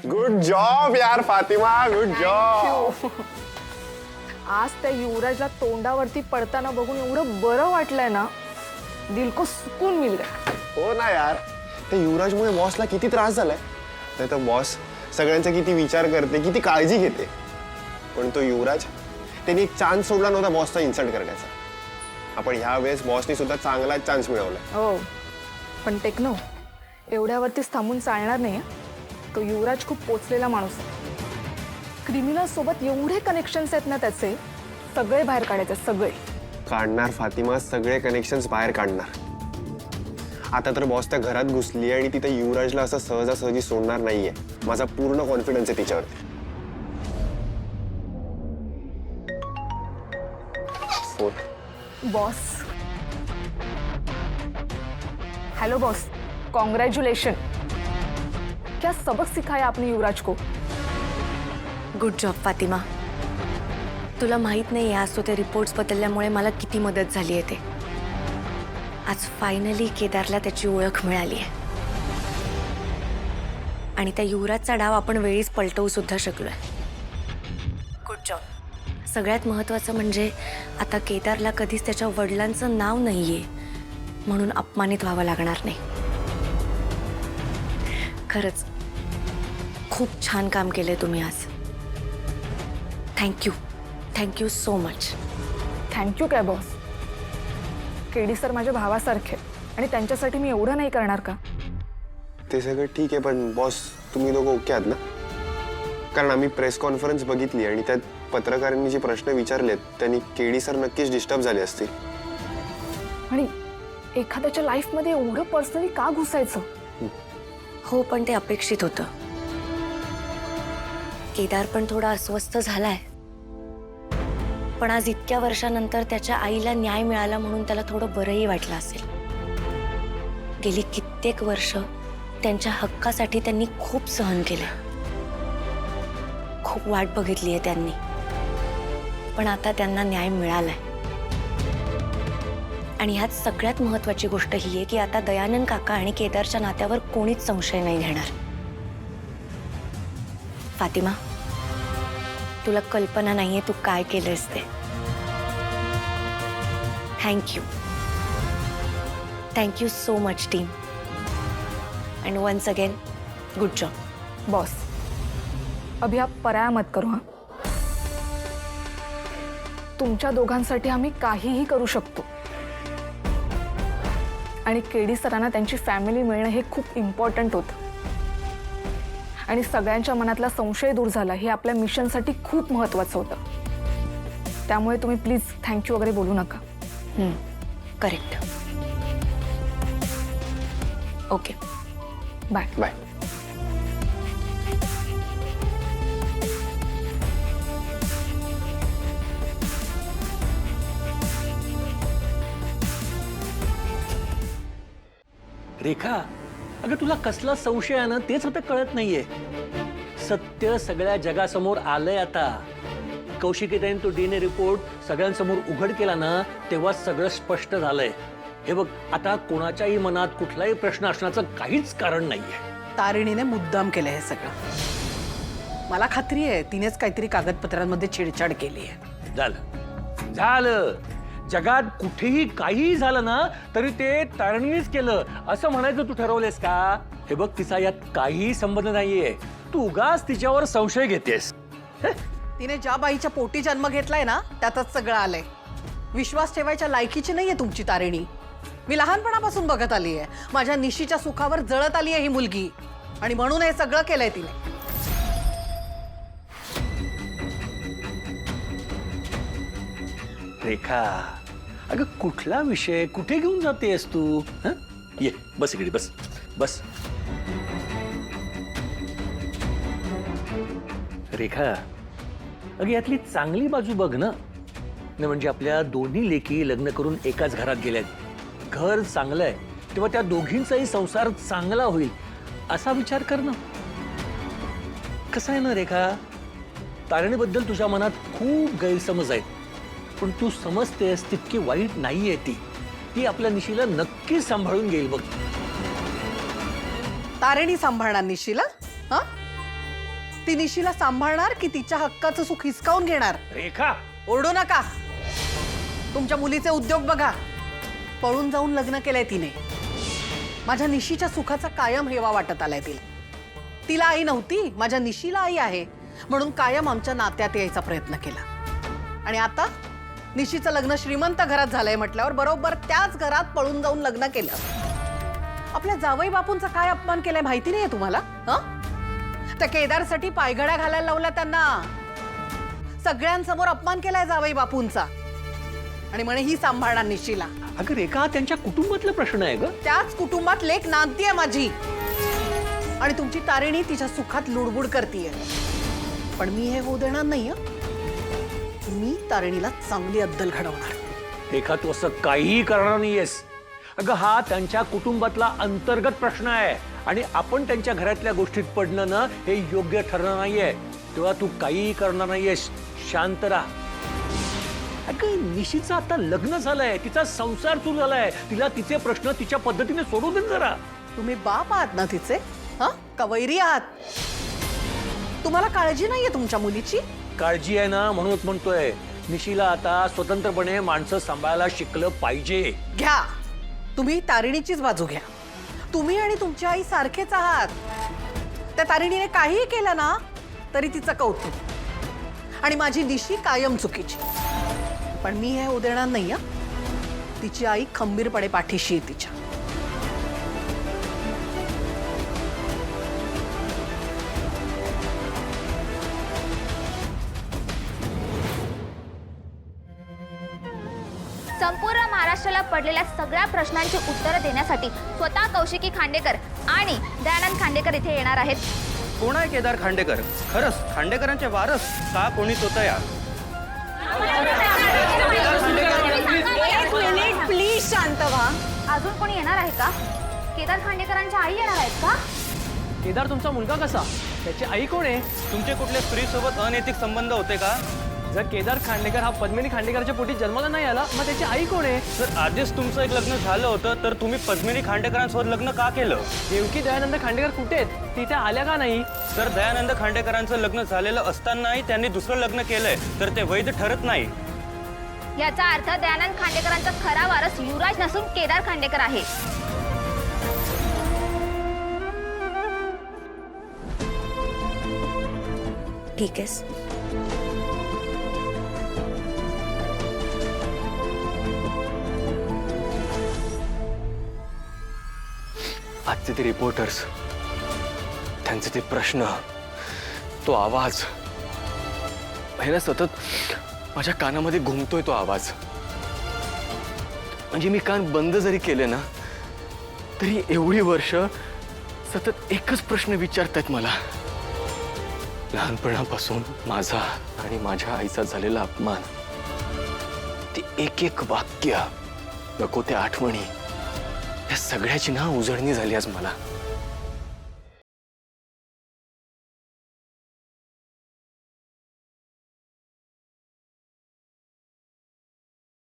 Good job यार Fatima, good job. आज त्या युवराजला तोंडावरती पडताना बघून एवढं बरं वाटलंय ना, दिल को सुकून मिल गया. हो ना यार, त्या युवराजमुळे बॉसला किती त्रास झालाय. नाही तर बॉस सगळ्यांचा किती विचार करते, किती काळजी घेते. पण तो युवराज त्यांनी एक चान्स सोडला नव्हता बॉसचा इन्सल्ट करण्याचा. आपण ह्या वेळेस बॉसनी सुद्धा चांगला चान्स मिळवला. हो, पण टेक्नो एवढ्यावरतीच थांबून चालणार नाही. तो युवराज खूप पोचलेला माणूस आहे. क्रिमिनल सोबत एवढे कनेक्शन्स आहेत ना त्याचे, सगळे बाहेर काढायचे, सगळे काढणार फातिमा, सगळे कनेक्शन्स बाहेर काढणार. आता तर बॉस त्या घरात घुसली आणि तिथे युवराजला असं सहजासहजी सोडणार नाहीये. माझा पूर्ण कॉन्फिडन्स आहे तिच्यावरती. बॉस. Hello boss, congratulation. क्या सबक सिखाया आपने युवराज को. Good job Fatima. तुला माहित नाही आज तो ते रिपोर्ट्स बदलल्यामुळे मला किती मदत झाली आहे ते. आज फायनली केदारला त्याची ओळख मिळाली आहे आणि त्या युवराजचा डाव आपण वेळीच पलटवू सुद्धा शकलोय. Good job. सगळ्यात महत्त्वाचं म्हणजे आता केदारला कधीच त्याच्या वडिलांचं नाव नाहीये म्हणून अपमानित व्हावं लागणार नाही. खरंच खूप छान काम केलंय तुम्ही आज. Thank you so much. थँक्यू काय बॉस. केडी सर माझ्या भावासारखे आणि त्यांच्यासाठी मी एवढं नाही करणार का. ते सगळं ठीक आहे, पण बॉस तुम्ही दोघं ओके आहात ना. कारण आम्ही प्रेस कॉन्फरन्स बघितली आणि त्यात पत्रकारांनी जे प्रश्न विचारलेत त्यांनी केडी सर नक्कीच डिस्टर्ब झाले असतील. आणि एखाद्याच्या लाईफमध्ये एवढं पर्सनली का घुसायचं. हो, पण ते अपेक्षित होतं. केदार पण थोडा अस्वस्थ झालाय, पण आज इतक्या वर्षानंतर त्याच्या आईला न्याय मिळाला म्हणून त्याला थोडं बरंही वाटलं असेल. गेली कित्येक वर्ष त्यांच्या हक्कासाठी त्यांनी खूप सहन केलंय, खूप वाट बघितली आहे त्यांनी, पण आता त्यांना न्याय मिळालाय. आणि ह्यात सगळ्यात महत्त्वाची गोष्ट ही आहे की आता दयानंद काका आणि केदारच्या नात्यावर कोणीच संशय नाही घेणार. फातिमा, तुला कल्पना नाहीये तू काय केलंस ते. Thank you so much team. And once again good job. Boss, अभी आप पराया मत करू. हा, तुमच्या दोघांसाठी आम्ही काहीही करू शकतो. आणि केडी सरांना त्यांची फॅमिली मिळणं हे खूप इम्पॉर्टंट होतं. आणि सगळ्यांच्या मनातला संशय दूर झाला हे आपल्या मिशनसाठी खूप महत्त्वाचं होतं. त्यामुळे तुम्ही प्लीज थँक्यू वगैरे बोलू नका. Correct. Okay, bye. Bye. Rekha, अगं तुला कसला संशय आहे ना तेच आता कळत नाहीये. सत्य सगळ्या जगासमोर आलंय आता. कौशिकीताईने तो DNA रिपोर्ट सगळ्यांसमोर उघड केला ना तेव्हा सगळं स्पष्ट झालंय. हे बघ, आता कोणाच्याही मनात कुठलाही प्रश्न असण्याचं काहीच कारण नाहीये. तारिणीने मुद्दाम केलं हे सगळं. मला खात्री आहे तिनेच काहीतरी कागदपत्रांमध्ये छेडछाड केली आहे. झालं. जगात कुठेही काहीही झालं ना तरी ते तारणीच केलं असं म्हणायचं तू ठरवलेस का. हे बघ, तिचा यात काहीही संबंध नाहीये. तू उगाच तिच्यावर संशय घेतेस. तिने ज्या बाईच्या पोटी जन्म घेतलाय ना त्यातच सगळं आलंय. विश्वास ठेवायच्या लायकीची नाहीये तुमची तारिणी. मी लहानपणापासून बघत आली आहे. माझ्या निशीच्या सुखावर जळत आली आहे ही मुलगी आणि म्हणून हे सगळं केलंय तिने. रेखा, अगं कुठला विषय कुठे घेऊन जातेस तू. ये बस इकडे, बस बस. रेखा, अगं यातली चांगली बाजू बघ ना. म्हणजे आपल्या दोन्ही लेकी लग्न करून एकाच घरात गेल्यात. घर चांगलं आहे तेव्हा त्या दोघींचाही संसार चांगला होईल असा विचार कर ना. कसं आहे ना रेखा, तारणीबद्दल तुझ्या मनात खूप गैरसमज आहेत, पण तू समजतेस तितकी वाईट नाहीये ती. ती आपल्या निशीला नक्कीच सांभाळून घेईल बघ. तारिणी सांभाळणार निशीला. हा, ती निशीला सांभाळणार की तिच्या हक्काचं सुख हिसकावून घेणार? रेखा, ओरडू नका. तुमच्या मुलीचे उद्योग बघा. पळून जाऊन लग्न केलंय तिने. माझ्या निशीच्या सुखाचा कायम हेवा वाटत आलाय तिला. तिला आई नव्हती, माझ्या निशीला आई आहे म्हणून कायम आमच्या नात्यात यायचा प्रयत्न केला. आणि आता निशीचं लग्न श्रीमंत घरात झालंय म्हटल्यावर बरोबर त्याच घरात पळून जाऊन लग्न केलं. आपल्या जावई बापूंचा काय अपमान केलाय माहिती नाहीये तुम्हाला? त्या केदारसाठी पायघड्या घालायला लावल्या त्यांना. सगळ्यांसमोर अपमान केलाय जावई बापूंचा. आणि म्हणे ही सांभाळणार निशीला. अगं रेखा, त्यांच्या कुटुंबातला प्रश्न आहे ग. त्याच कुटुंबात लेक नांदतीये माझी. आणि तुमची तारिणी तिच्या सुखात लुडबुड करतीये. पण मी हे होऊ देणार नाही. मी तारिणीला चांगली अद्दल घडवणार. रेखा, तू असं काहीही करणार नाहीयेस. अगं, हा त्यांच्या कुटुंबातला अंतर्गत प्रश्न आहे आणि आपण त्यांच्या घरातल्या गोष्टीत पडणं ना हे योग्य ठरणार नाहीये. तेव्हा तू काहीही करणार नाहीयेस. शांत राहा. अगं, निशीचं आता लग्न झालंय, तिचा संसार सुरू झालाय. तिला तिचे प्रश्न तिच्या पद्धतीने सोडू दे जरा. तुम्ही बाप आहात ना तिचे? का वैरी आहात? तुम्हाला काळजी नाहीये तुमच्या मुलीची? काळजी आहे ना, म्हणूनच म्हणतोय निशीला आता स्वतंत्रपणे माणसं सांभाळायला शिकलं पाहिजे. घ्या, तुम्ही तारिणीचीच बाजू घ्या. तुम्ही आणि तुमची आई सारखेच आहात. त्या तारिणीने काहीही केलं ना तरी तिचं कौतुक. आणि माझी निशी कायम चुकीची. पण मी हे होऊ देणार नाही. तिची आई खंबीरपणे पाठीशी आहे तिच्या. संपूर्ण महाराष्ट्राला पडलेल्या सगळ्या प्रश्नांची उत्तरं देण्यासाठी स्वतः कौशिकी खांडेकर आणि दयानंद खांडेकर इथे येणार आहेत. कोण आहे केदार खांडेकर? खरंच खांडेकरांचे वारस का कोणी तोतया? एक मिनिट प्लीज शांत व्हा. अजून कोणी येणार आहे का? केदार खांडेकरांच्या आई येणार आहेत का? केदार तुमचा मुलगा कसा? त्याची आई कोण आहे? तुमचे कुठल्या स्त्रीसोबत अनैतिक संबंध होते का? जर केदार खांडेकर हा पद्मिनी खांडेकरच्या पोटी जन्माला नाही आला, मग त्याची आई कोण आहे? जर आधीच तुमचं एक लग्न झालं होतं तर तुम्ही पद्मिनी खांडेकरांसोबत लग्न का केलं? देवकी दयानंद खांडेकर कुठे आहेत? ती इथे आल्या का नाही? जर दयानंद खांडेकरांचं लग्न झालेलं असतानाही त्यांनी दुसरं लग्न केलंय तर ते वैध ठरत नाही. याचा अर्थ दयानंद खांडेकरांचा खरा वारस युवराज नसून केदार खांडेकर आहे. ठीक आहेस? आजचे ते रिपोर्टर्स, त्यांचे ते प्रश्न, तो आवाज, पहिला सतत माझ्या कानामध्ये घुमतोय तो आवाज. म्हणजे मी कान बंद जरी केले ना तरी एवढी वर्ष सतत एकच प्रश्न विचारतायत मला. लहानपणापासून माझा आणि माझ्या आईचा झालेला अपमान, ते एक एक वाक्य, नको त्या आठवणी, या सगळ्याची ना उजळणी झाली आज मला.